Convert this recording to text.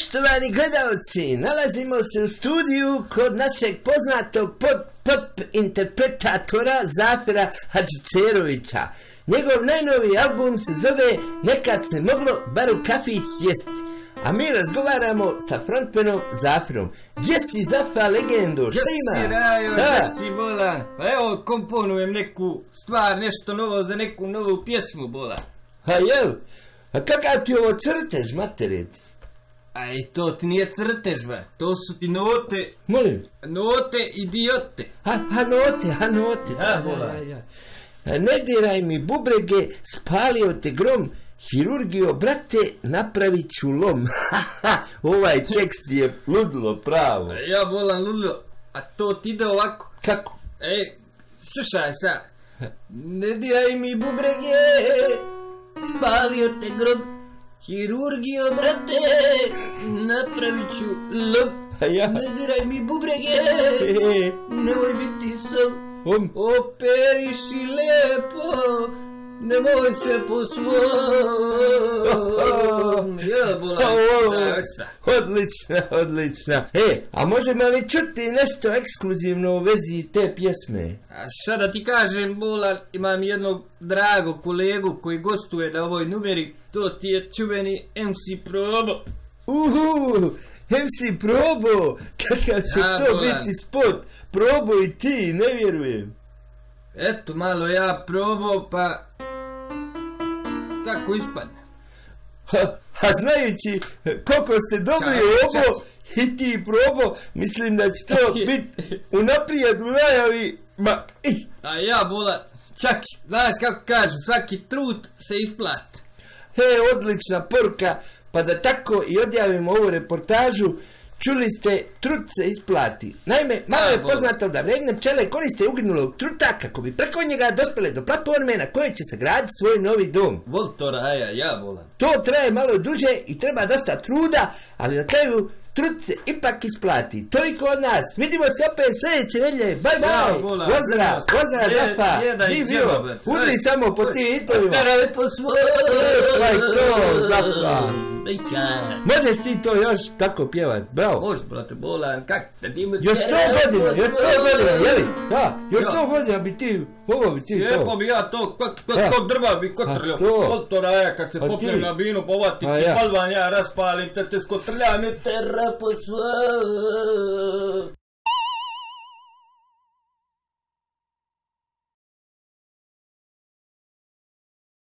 Poštovani gledalci, nalazimo se u studiju kod našeg poznatog pop interpretatora Zafira Hadžicerovića. Njegov najnoviji album se zove Nekad se moglo bar u kafić sjest. A mi razgovaramo sa frontmanom Zafirom. Gdje si, Zafa, legendo? Šta ima? Gdje si, Rajo, gdje si, bolan? Pa evo, komponujem neku stvar, nešto novo za neku novu pjesmu, bolan. A jel? A kakav ti ovo crtež, materit? Aj, to ti nije crtež, ba. To su ti note. Molim? Note idiote. Ha note. Da, bolan. Ne diraj mi bubrege, spalio te grom, hirurgio, brate, napravit ću lom. Ovaj tekst je ludilo pravo. Ja bolan ludilo, a to ti ide ovako. Kako? Ej, slušaj sad. Ne diraj mi bubrege, spalio te grob, hirurgio, brate, napravit ću lom. Ne diraj mi bubrege, nemoj biti sam. Operiši lepo, nemoj sve po svom. Ja, bolan. Odlična. A možemo li čuti nešto ekskluzivno u vezi te pjesme? A šta da ti kažem, bolan, imam jednog dragog kolegu koji gostuje na ovoj numeri, to ti je čuveni MC Probo. MC Probo, kakav će to biti spot? Probo i ti, ne vjerujem. Eto, malo ja probao, pa kako ispadne? A znajući koliko ste dobri ovo i ti Probo, mislim da će to biti unaprijed u najavi. A ja, bolan, čak, znaš kako kažu, svaki trut se isplati. Odlična poruka. Pa da tako i odjavimo ovu reportažu, čuli ste, trut se isplati. Naime, malo je poznato da vredne pčele koriste uginulog truta kako bi preko njega dospele do platforme na kojoj će sagraditi svoj novi dom. Voltora, ja bolan. To traje malo duže i treba dosta truda, ali na kraju trut se ipak isplati. Toliko od nas. Vidimo se opet sljedeće nedjelje. Bye bye. Pozdrav, Zafa. Živio. Udri samo po ti hitovima. Oteraj po svoj. To, Zafa. Možeš ti to još tako pjevat, bravo. Može, brate, bolan, kak te ti me... Još 100 godina, jeli? Da, još 100 godina bi ti, mogo bi ti to. Slijepo bi ja to, kod drva bi kotrljao. Voltora, ja kad se popnem na binu, povatim ti balvan, ja raspalim, te skotrljam i tera po svoj.